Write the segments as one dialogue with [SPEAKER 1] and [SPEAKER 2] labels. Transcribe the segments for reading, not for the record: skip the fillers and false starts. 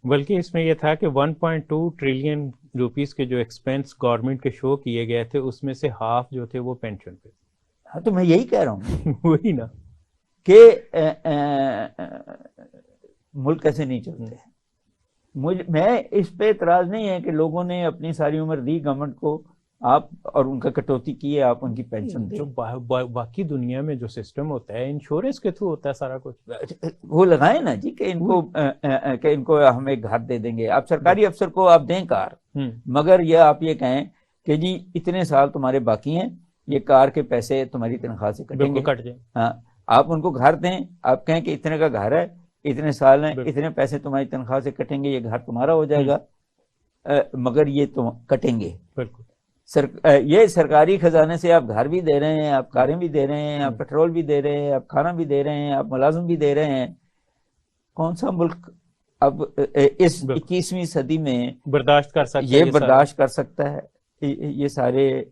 [SPEAKER 1] بلکہ اس میں یہ تھا کہ 1.2 ٹریلین روپیز کے جو ایکسپینس گورنمنٹ کے شو کیے گئے تھے اس میں سے ہاف جو تھے وہ پینشن پہ.
[SPEAKER 2] ہاں تو میں یہی کہہ رہا ہوں
[SPEAKER 1] وہی نا
[SPEAKER 2] کہ ملک ایسے نہیں چلتے. میں اس پہ اعتراض نہیں ہے کہ لوگوں نے اپنی ساری عمر دی گورنمنٹ کو، آپ اور ان کا کٹوتی کی ہے، آپ ان کی پینشن دیں.
[SPEAKER 1] جو باقی دنیا میں جو سسٹم ہوتا ہے انشورنس کے تھرو ہوتا ہے سارا کچھ.
[SPEAKER 2] وہ لگائیں نا جی کہ ان کو ہم ایک گھر دے دیں گے. آپ سرکاری افسر کو آپ دیں کار، مگر یہ آپ یہ کہیں کہ جی اتنے سال تمہارے باقی ہیں، یہ کار کے پیسے تمہاری تنخواہ سے کٹیں گے.
[SPEAKER 1] کٹ جائیں.
[SPEAKER 2] ہاں آپ ان کو گھر دیں، آپ کہیں کہ اتنے کا گھر ہے، اتنے سال ہیں، اتنے پیسے تمہاری تنخواہ سے کٹیں گے، یہ گھر تمہارا ہو جائے گا، مگر یہ تم کٹیں گے.
[SPEAKER 1] بالکل.
[SPEAKER 2] یہ سرکاری خزانے سے آپ گھر بھی دے رہے ہیں، آپ کاریں بھی دے رہے ہیں، آپ پیٹرول بھی دے رہے ہیں، آپ کھانا بھی دے رہے ہیں، آپ ملازم بھی دے رہے ہیں. کون سا ملک اب اس 21ویں صدی میں
[SPEAKER 1] برداشت کر سکتا ہے؟
[SPEAKER 2] یہ برداشت کر سکتا ہے یہ سارے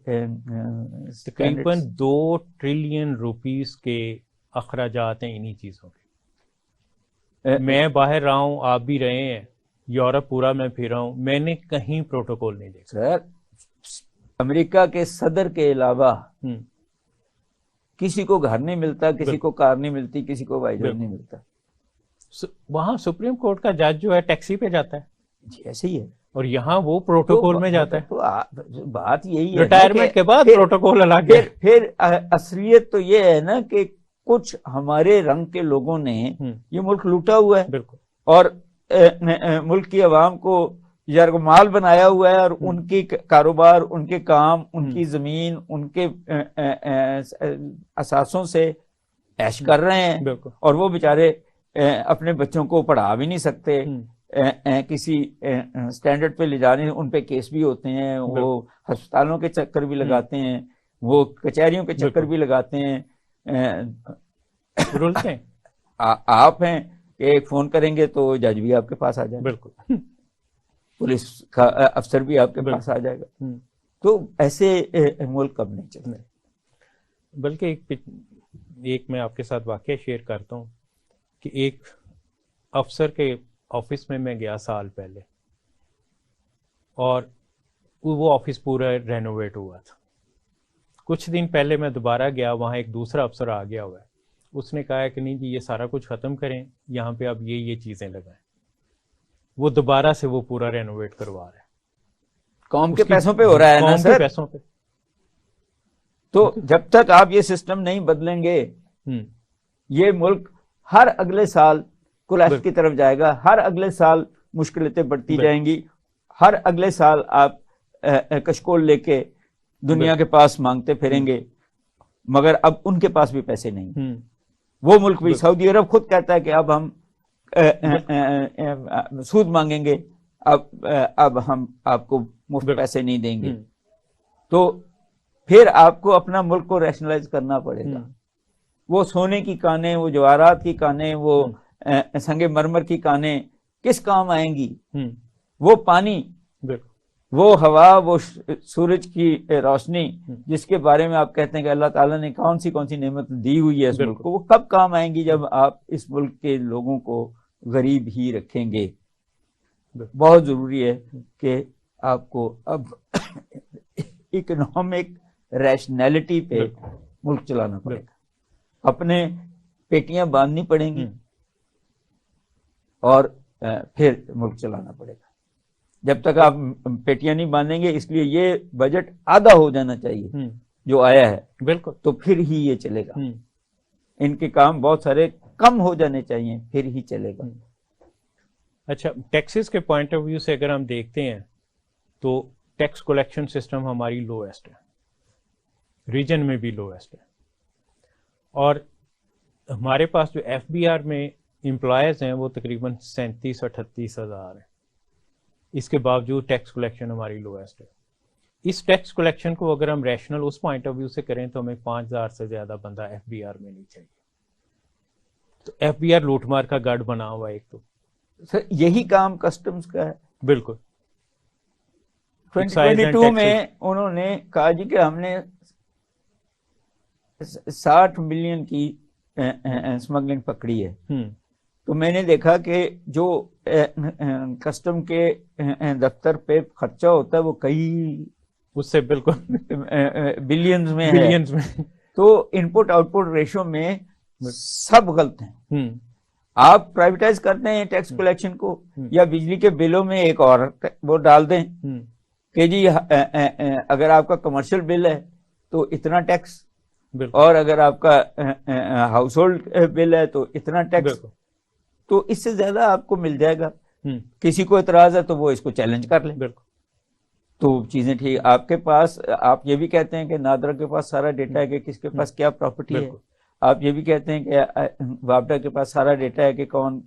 [SPEAKER 1] تقریباً 2 ٹریلین روپیز کے اخراجات ہیں انہی چیزوں کے. میں باہر رہا ہوں، آپ بھی رہے ہیں، یورپ پورا میں پھر رہا ہوں، میں نے کہیں پروٹوکول نہیں دیکھا.
[SPEAKER 2] سر امریکہ کے صدر کے علاوہ کسی کو گھر نہیں ملتا، کسی کو کار نہیں ملتی، کسی کو وائی جہاز نہیں ملتا.
[SPEAKER 1] وہاں سپریم کورٹ کا جج جو ہے ٹیکسی پہ جاتا ہے
[SPEAKER 2] جی ایسے ہی ہے،
[SPEAKER 1] اور یہاں وہ پروٹوکول میں جاتا ہے.
[SPEAKER 2] تو بات یہی ہے
[SPEAKER 1] ریٹائرمنٹ کے بعد پروٹوکول الگ ہے.
[SPEAKER 2] پھر اصلیت تو یہ ہے نا کہ کچھ ہمارے رنگ کے لوگوں نے یہ ملک لوٹا ہوا ہے. بالکل. اور ملک کی عوام کو یرغمال بنایا ہوا ہے، اور ان کی کاروبار، ان کے کام، ان کی زمین، ان کے اثاثوں سے عیش کر رہے ہیں. بالکل. اور وہ بیچارے اپنے بچوں کو پڑھا بھی نہیں سکتے، کسی سٹینڈرڈ پہ لے جانے، ان پہ کیس بھی ہوتے ہیں، وہ ہسپتالوں کے چکر بھی لگاتے ہیں، وہ کچہریوں کے چکر بھی لگاتے ہیں.
[SPEAKER 1] رولتے ہیں.
[SPEAKER 2] آپ ہیں کہ ایک فون کریں گے تو جج بھی آپ کے پاس آ جائے گا. بالکل. پولیس کا افسر بھی آپ کے پاس آ جائے گا. تو ایسے ملک اب نہیں چلتے.
[SPEAKER 1] بلکہ ایک میں آپ کے ساتھ واقعہ شیئر کرتا ہوں کہ ایک افسر کے آفس میں گیا سال پہلے، اور وہ آفس پورا رینوویٹ ہوا تھا. کچھ دن پہلے میں دوبارہ گیا، وہاں ایک دوسرا افسر آ گیا ہوا ہے. اس نے کہا کہ نہیں جی یہ سارا کچھ ختم کریں، یہاں پہ اب یہ چیزیں لگائیں. وہ دوبارہ سے وہ پورا رینوویٹ کروا رہا ہے.
[SPEAKER 2] قوم کے پیسوں پہ ہو رہا ہے نا سر.
[SPEAKER 1] قوم کے پیسوں پہ.
[SPEAKER 2] تو جب تک آپ یہ سسٹم نہیں بدلیں گے یہ ملک ہر اگلے سال کولیپس کی طرف جائے گا. ہر اگلے سال مشکلتیں بڑھتی جائیں گی. ہر اگلے سال آپ کشکول لے کے دنیا کے پاس مانگتے پھریں گے، مگر اب ان کے پاس بھی پیسے نہیں. وہ ملک بھی، سعودی عرب خود کہتا ہے کہ اب ہم سود مانگیں گے، اب ہم آپ کو مفت پیسے نہیں دیں گے. تو پھر آپ کو اپنا ملک کو ریشنلائز کرنا پڑے گا. وہ سونے کی کانیں، وہ جواہرات کی کانیں، وہ سنگ مرمر کی کانیں کس کام آئیں گی؟ وہ پانی، وہ ہوا، وہ سورج کی روشنی جس کے بارے میں آپ کہتے ہیں کہ اللہ تعالیٰ نے کون سی نعمت دی ہوئی ہے اس ملک کو، وہ کب کام آئیں گی جب آپ اس ملک کے لوگوں کو غریب ہی رکھیں گے؟ بہت ضروری ہے کہ آپ کو اب اکنامک ریشنلٹی پہ ملک چلانا پڑے گا. اپنے پیٹیاں باندھنی پڑیں گی اور پھر ملک چلانا پڑے گا. جب تک آپ پیٹیاں نہیں باندھیں گے، اس لیے یہ بجٹ آدھا ہو جانا چاہیے جو آیا ہے. بالکل. تو پھر ہی یہ چلے گا. ان کے کام بہت سارے کم ہو جانے چاہیے، پھر ہی چلے گا.
[SPEAKER 1] اچھا، ٹیکسز کے پوائنٹ آف ویو سے اگر ہم دیکھتے ہیں تو ٹیکس کلیکشن سسٹم ہماری لویسٹ ہے، ریجن میں بھی لویسٹ ہے. اور ہمارے پاس جو ایف بی آر میں امپلائیز ہیں وہ تقریباً 37-38 ہزار ہیں. اس کے باوجود ٹیکس کلیکشن ہماری لویسٹ ہے. اس ٹیکس کلیکشن کو اگر ہم ریشنل اس پوائنٹ آف ویو سے کریں تو ہمیں 5000 سے زیادہ بندہ ایف بی آر میں نہیں چاہیے. تو ایف بی آر لوٹ مار کا گڑھ بنا ہوا ہے. ایک تو
[SPEAKER 2] سر یہی کام کسٹمز کا ہے.
[SPEAKER 1] بالکل.
[SPEAKER 2] 2022 میں انہوں نے کہا جی کہ ہم نے 60 ملین کی اسمگلنگ پکڑی ہے. تو میں نے دیکھا کہ جو کسٹم کے دفتر پہ خرچہ ہوتا ہے وہ کئی
[SPEAKER 1] اس سے بالکل
[SPEAKER 2] بلینز میں ہے،
[SPEAKER 1] بلینز میں.
[SPEAKER 2] تو ان پٹ آؤٹ پٹ ریشو میں سب غلط ہیں. آپ پرائیویٹائز کرتے ہیں ٹیکس کلیکشن کو، یا بجلی کے بلوں میں ایک اور وہ ڈال دیں کہ جی اگر آپ کا کمرشل بل ہے تو اتنا ٹیکس، اور اگر آپ کا ہاؤس ہولڈ بل ہے تو اتنا ٹیکس، تو اس سے زیادہ آپ کو مل جائے گا. کسی کو اعتراض ہے تو وہ اس کو چیلنج کر لیں. تو چیزیں ٹھیک. آپ کے پاس، آپ یہ بھی کہتے ہیں کہ نادرا کے پاس سارا ڈیٹا ہے کہ کس کے پاس کیا پراپرٹی ہے. آپ یہ بھی کہتے ہیں کہ وابڈا کے پاس سارا ڈیٹا ہے کہ کون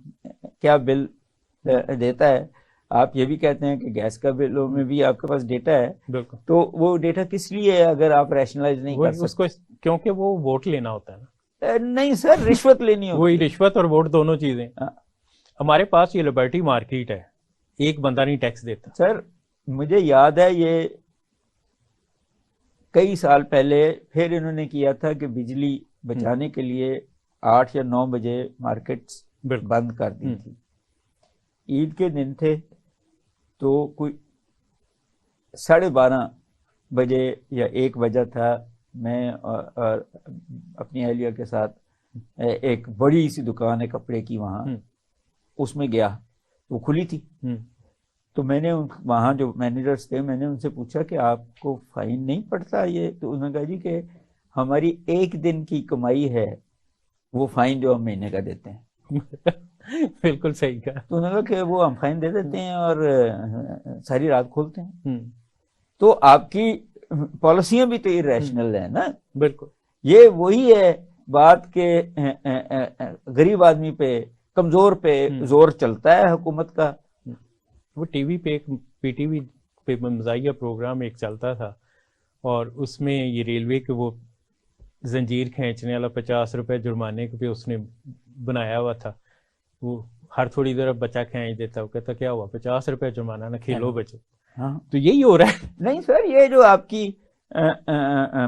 [SPEAKER 2] کیا بل دیتا ہے. آپ یہ بھی کہتے ہیں کہ گیس کا بلوں میں بھی آپ کے پاس ڈیٹا ہے. تو وہ ڈیٹا کس لیے ہے اگر آپ ریشنلائز نہیں کر سکتے؟
[SPEAKER 1] کیونکہ وہ ووٹ لینا ہوتا ہے نا.
[SPEAKER 2] نہیں سر، رشوت لینی ہوتی ہے.
[SPEAKER 1] وہی رشوت اور ووٹ دونوں چیزیں. ہمارے پاس یہ لبرٹی مارکیٹ ہے، ایک بندہ نہیں ٹیکس دیتا.
[SPEAKER 2] سر مجھے یاد ہے یہ کئی سال پہلے پھر انہوں نے کیا تھا کہ بجلی بچانے کے لیے 8 یا 9 بجے مارکیٹس بند کر دی تھی. عید کے دن تھے تو کوئی 12:30 بجے یا 1 بجا تھا. میں اور اپنی اہلیہ کے ساتھ ایک بڑی سی دکان ہے کپڑے کی، وہاں اس میں گیا، وہ کھلی تھی. تو میں نے وہاں جو مینیجرز تھے میں نے ان سے پوچھا کہ آپ کو فائن نہیں پڑتا یہ؟ تو انہوں نے کہا جی کہ ہماری 1 دن کی کمائی ہے وہ فائن جو ہم مہینے کا دیتے ہیں.
[SPEAKER 1] بالکل صحیح کہا.
[SPEAKER 2] تو انہوں نے کہا کہ وہ ہم فائن دے دیتے ہیں اور ساری رات کھولتے ہیں. تو آپ کی پالیسیاں بھی تو irrational ہیں نا.
[SPEAKER 1] بالکل. یہ
[SPEAKER 2] وہی ہے بات کہ غریب آدمی پہ، کمزور پہ زور چلتا ہے حکومت کا.
[SPEAKER 1] وہ ٹی وی پہ، پی ٹی وی پہ مزاحیہ پروگرام ایک چلتا تھا، اور اس میں یہ ریلوے کے وہ زنجیر کھینچنے والا 50 روپے جرمانے پہ اس نے بنایا ہوا تھا. وہ ہر تھوڑی دیر بچہ کھینچ دیتا، وہ کہتا کیا ہوا 50 روپے جرمانہ، نہ کھیلو بچے. تو یہی ہو رہا ہے.
[SPEAKER 2] نہیں سر، یہ جو آپ کی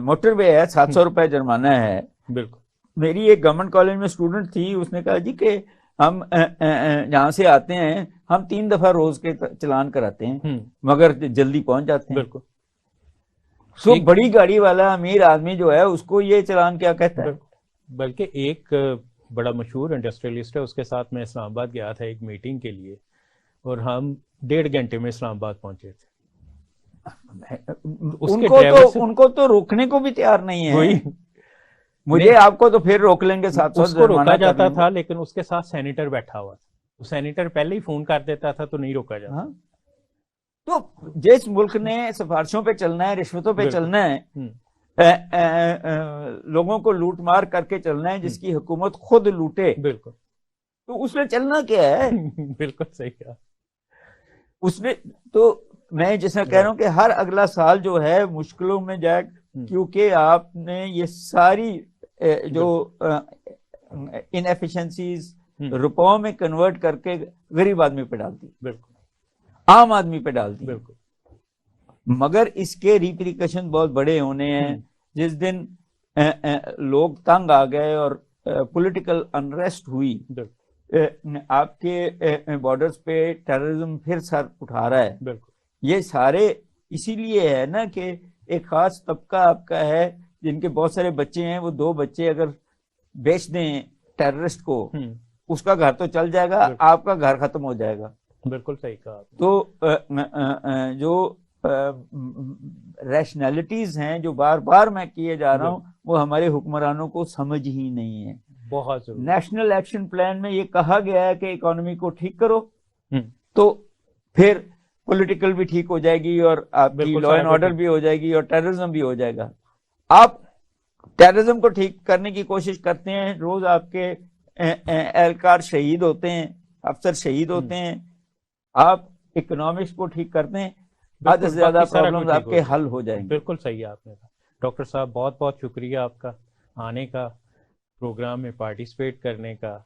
[SPEAKER 2] موٹر وے ہے 700 روپے جرمانہ ہے.
[SPEAKER 1] بالکل.
[SPEAKER 2] میری ایک گورنمنٹ کالج میں اسٹوڈنٹ تھی، اس نے کہا جی کہ ہم جہاں سے آتے ہیں ہم 3 دفعہ روز کے چلان کراتے ہیں مگر جلدی پہنچ جاتے ہیں.
[SPEAKER 1] بالکل.
[SPEAKER 2] سو بڑی گاڑی والا امیر آدمی جو ہے اس کو یہ چلان کیا کہتا ہے.
[SPEAKER 1] بلکہ ایک بڑا مشہور انڈسٹریلسٹ ہے، اس کے ساتھ میں اسلام آباد گیا تھا ایک میٹنگ کے لیے، اور ہم 1.5 گھنٹے میں اسلام آباد پہنچے تھے.
[SPEAKER 2] ان کو تو روکنے کو بھی تیار نہیں ہے. مجھے آپ کو تو پھر روک لیں گے، 700
[SPEAKER 1] اس کو روکا جاتا تھا، لیکن اس کے ساتھ سینیٹر بیٹھا ہوا تھا. سینیٹر پہلے ہی فون کر دیتا تھا تو نہیں روکا جاتا.
[SPEAKER 2] تو جس ملک نے سفارشوں پہ چلنا ہے، رشوتوں پہ چلنا ہے، لوگوں کو لوٹ مار کر کے چلنا ہے، جس کی حکومت خود لوٹے،
[SPEAKER 1] بالکل،
[SPEAKER 2] تو اس نے چلنا کیا ہے؟
[SPEAKER 1] بالکل صحیح کہا.
[SPEAKER 2] اس نے تو میں جیسا کہہ رہا ہوں کہ ہر اگلا سال جو ہے مشکلوں میں جائے، کیونکہ آپ نے یہ ساری جو انیفیشنسیز روپوں میں کنورٹ کر کے غریب آدمی پہ ڈال دی،
[SPEAKER 1] بالکل،
[SPEAKER 2] عام آدمی پہ ڈال دی.
[SPEAKER 1] بالکل.
[SPEAKER 2] مگر اس کے ریپریکشن بہت بڑے ہونے ہیں. جس دن لوگ تنگ آ گئے اور پولیٹیکل انریسٹ ہوئی، آپ کے بارڈرز پہ ٹیررزم پھر سر اٹھا رہا ہے.
[SPEAKER 1] بالکل.
[SPEAKER 2] یہ سارے اسی لیے ہے نا کہ ایک خاص طبقہ آپ کا ہے جن کے بہت سارے بچے ہیں، وہ 2 بچے اگر بیچ دیں ٹیررسٹ کو، اس کا گھر تو چل جائے گا، آپ کا گھر ختم ہو جائے گا.
[SPEAKER 1] بالکل صحیح کہا.
[SPEAKER 2] تو جو ریشنلٹیز ہیں جو بار بار میں کیے جا رہا ہوں، وہ ہمارے حکمرانوں کو سمجھ ہی نہیں ہے.
[SPEAKER 1] بہت ضروری.
[SPEAKER 2] نیشنل ایکشن پلان میں یہ کہا گیا ہے کہ اکانومی کو ٹھیک کرو، تو پھر پولیٹیکل بھی ٹھیک ہو جائے گی، اور آپ کی لا اینڈ آرڈر بھی ہو جائے گی، اور ٹیررزم بھی ہو جائے گا. آپ ٹیررزم کو ٹھیک کرنے کی کوشش کرتے ہیں، روز آپ کے اہلکار شہید ہوتے ہیں، افسر شہید ہوتے ہیں. آپ اکنامکس کو ٹھیک کرتے ہیں، آدھے سے زیادہ پرابلمز آپ کے حل ہو جائیں گے.
[SPEAKER 1] بالکل صحیح آپ نے کہا. ڈاکٹر صاحب بہت بہت شکریہ آپ کا آنے کا، پروگرام میں پارٹیسپیٹ کرنے کا.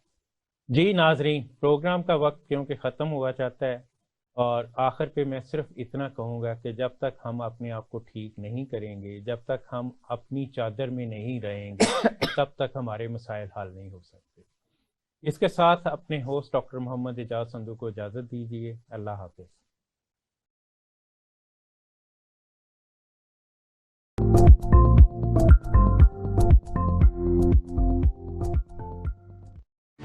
[SPEAKER 1] جی ناظرین، پروگرام کا وقت کیونکہ ختم ہوا چاہتا ہے، اور آخر پہ میں صرف اتنا کہوں گا کہ جب تک ہم اپنے آپ کو ٹھیک نہیں کریں گے، جب تک ہم اپنی چادر میں نہیں رہیں گے، تب تک ہمارے مسائل حل نہیں ہو سکتے. اس کے ساتھ اپنے ہوسٹ ڈاکٹر محمد اعجاز سندھو کو اجازت دیجیے. اللہ حافظ.